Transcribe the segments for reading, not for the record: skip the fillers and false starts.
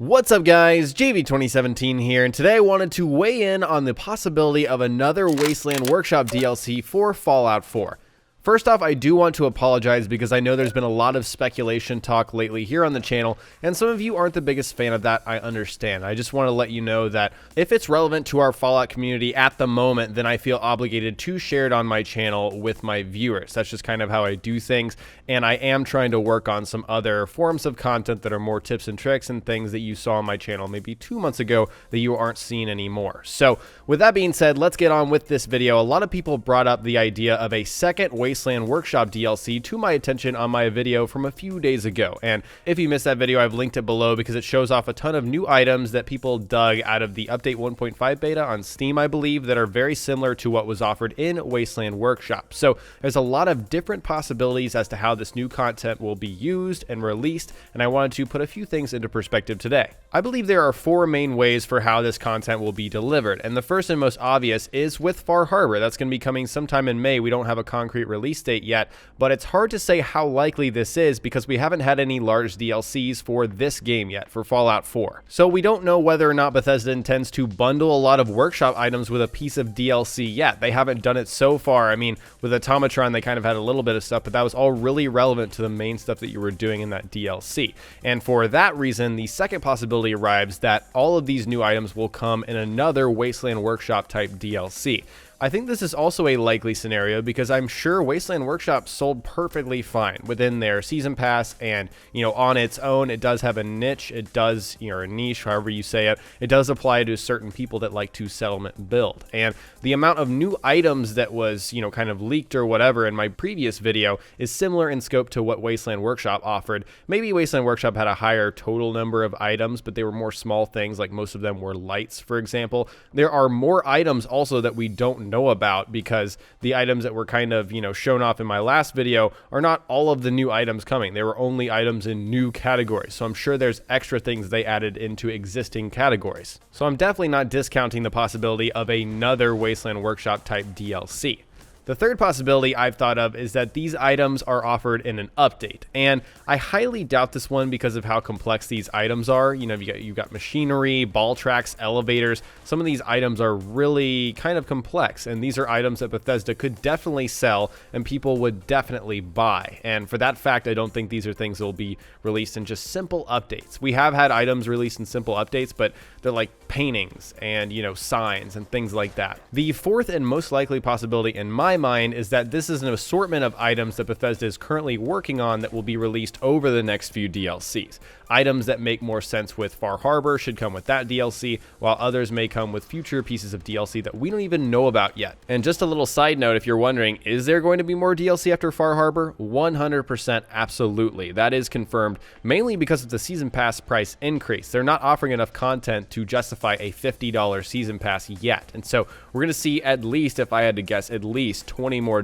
What's up guys, JV2017 here, and today I wanted to weigh in on the possibility of another Wasteland Workshop DLC for Fallout 4. First off, I do want to apologize because I know there's been a lot of speculation talk lately here on the channel, and some of you aren't the biggest fan of that. I understand. I just want to let you know that if it's relevant to our Fallout community at the moment, then I feel obligated to share it on my channel with my viewers. That's just kind of how I do things, and I am trying to work on some other forms of content that are more tips and tricks and things that you saw on my channel maybe 2 months ago that you aren't seeing anymore. So with that being said, let's get on with this video. A lot of people brought up the idea of a second Wasteland Workshop DLC to my attention on my video from a few days ago, and if you missed that video, I've linked it below because it shows off a ton of new items that people dug out of the update 1.5 beta on Steam, I believe, that are very similar to what was offered in Wasteland Workshop. So there's a lot of different possibilities as to how this new content will be used and released, and I wanted to put a few things into perspective today. I believe there are 4 main ways for how this content will be delivered, and the first and most obvious is with Far Harbor. That's going to be coming sometime in May. We don't have a concrete release date yet, but it's hard to say how likely this is because we haven't had any large DLCs for this game yet, for Fallout 4. So we don't know whether or not Bethesda intends to bundle a lot of workshop items with a piece of DLC yet. They haven't done it so far. I mean, with Automatron, they kind of had a little bit of stuff, but that was all really relevant to the main stuff that you were doing in that DLC. And for that reason, the second possibility arrives that all of these new items will come in another Wasteland Workshop type DLC. I think this is also a likely scenario because I'm sure Wasteland Workshop sold perfectly fine within their season pass, and on its own it does have a niche. It does, or a niche, however you say it, it does apply to certain people that like to settlement build. And the amount of new items that was kind of leaked or whatever in my previous video is similar in scope to what Wasteland Workshop offered. Maybe Wasteland Workshop had a higher total number of items, but they were more small things, like most of them were lights, for example. There are more items also that we don't know about because the items that were kind of shown off in my last video are not all of the new items coming. They were only items in new categories, so I'm sure there's extra things they added into existing categories. So I'm definitely not discounting the possibility of another Wasteland Workshop type DLC. The third possibility I've thought of is that these items are offered in an update, and I highly doubt this one because of how complex these items are. You've got machinery, ball tracks, elevators. Some of these items are really kind of complex, and these are items that Bethesda could definitely sell and people would definitely buy. And for that fact, I don't think these are things that will be released in just simple updates. We have had items released in simple updates, but they're like paintings and signs and things like that. The fourth and most likely possibility in my mind is that this is an assortment of items that Bethesda is currently working on that will be released over the next few DLCs. Items that make more sense with Far Harbor should come with that DLC, while others may come with future pieces of DLC that we don't even know about yet. And just a little side note, if you're wondering, is there going to be more DLC after Far Harbor? 100% absolutely. That is confirmed, mainly because of the season pass price increase. They're not offering enough content to justify a $50 season pass yet. And so we're going to see at least, if I had to guess, at least $20 more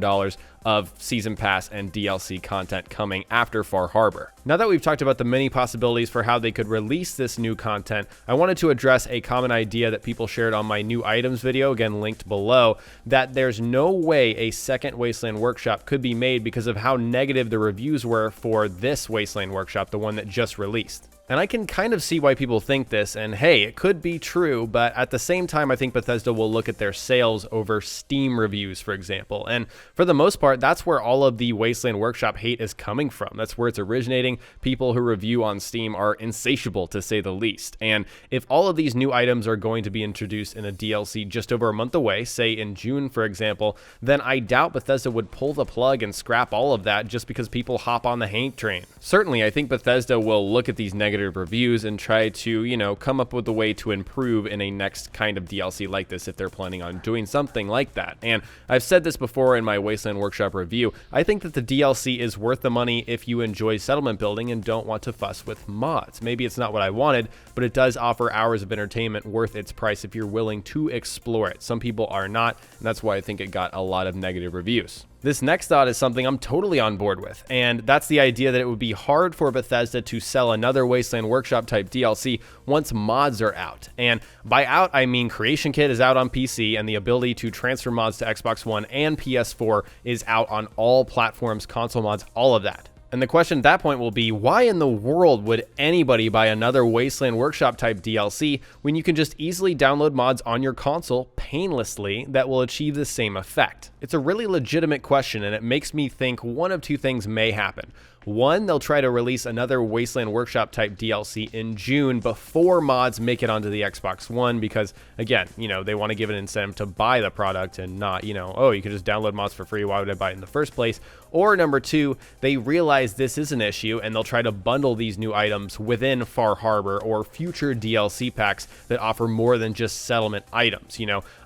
of season pass and DLC content coming after Far Harbor. Now that we've talked about the many possibilities for how they could release this new content, I wanted to address a common idea that people shared on my new items video, again linked below, that there's no way a second Wasteland Workshop could be made because of how negative the reviews were for this Wasteland Workshop, the one that just released. And I can kind of see why people think this, and hey, it could be true, but at the same time, I think Bethesda will look at their sales over Steam reviews, for example. And for the most part, that's where all of the Wasteland Workshop hate is coming from. That's where it's originating. People who review on Steam are insatiable, to say the least. And if all of these new items are going to be introduced in a DLC just over a month away, say in June, for example, then I doubt Bethesda would pull the plug and scrap all of that just because people hop on the hate train. Certainly, I think Bethesda will look at these negative reviews and try to, come up with a way to improve in a next kind of DLC like this if they're planning on doing something like that. And I've said this before in my Wasteland Workshop review, I think that the DLC is worth the money if you enjoy settlement building and don't want to fuss with mods. Maybe it's not what I wanted, but it does offer hours of entertainment worth its price if you're willing to explore it. Some people are not, and that's why I think it got a lot of negative reviews. This next thought is something I'm totally on board with, and that's the idea that it would be hard for Bethesda to sell another Wasteland Workshop type DLC once mods are out. And by out, I mean Creation Kit is out on PC, and the ability to transfer mods to Xbox One and PS4 is out on all platforms, console mods, all of that. And the question at that point will be, why in the world would anybody buy another Wasteland Workshop type DLC when you can just easily download mods on your console painlessly that will achieve the same effect? It's a really legitimate question, and it makes me think one of two things may happen. One, they'll try to release another Wasteland Workshop type DLC in June before mods make it onto the Xbox One because, again, they want to give an incentive to buy the product and not, oh, you can just download mods for free. Why would I buy it in the first place? Or number two, they realize this is an issue and they'll try to bundle these new items within Far Harbor or future DLC packs that offer more than just settlement items.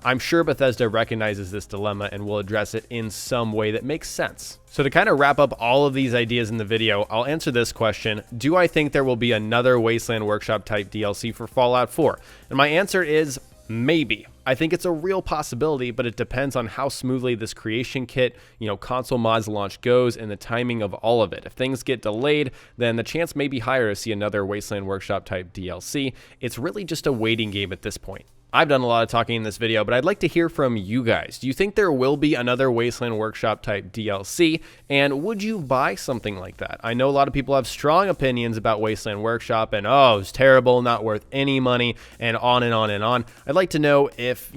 I'm sure Bethesda recognizes this dilemma and will address it in some way that makes sense. So to kind of wrap up all of these ideas in the video, I'll answer this question. Do I think there will be another Wasteland Workshop type DLC for Fallout 4? And my answer is maybe. I think it's a real possibility, but it depends on how smoothly this creation kit, console mods launch goes and the timing of all of it. If things get delayed, then the chance may be higher to see another Wasteland Workshop type DLC. It's really just a waiting game at this point. I've done a lot of talking in this video, but I'd like to hear from you guys. Do you think there will be another Wasteland Workshop type DLC? And would you buy something like that? I know a lot of people have strong opinions about Wasteland Workshop and, oh, it's terrible, not worth any money, and on and on and on. I'd like to know if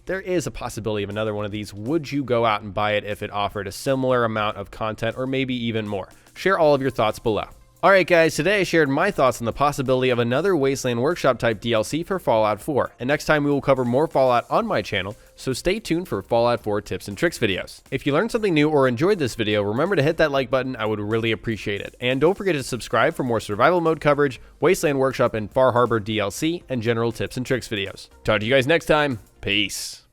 there is a possibility of another one of these, would you go out and buy it if it offered a similar amount of content or maybe even more? Share all of your thoughts below. Alright guys, today I shared my thoughts on the possibility of another Wasteland Workshop type DLC for Fallout 4, and next time we will cover more Fallout on my channel, so stay tuned for Fallout 4 tips and tricks videos. If you learned something new or enjoyed this video, remember to hit that like button, I would really appreciate it. And don't forget to subscribe for more survival mode coverage, Wasteland Workshop and Far Harbor DLC, and general tips and tricks videos. Talk to you guys next time, peace.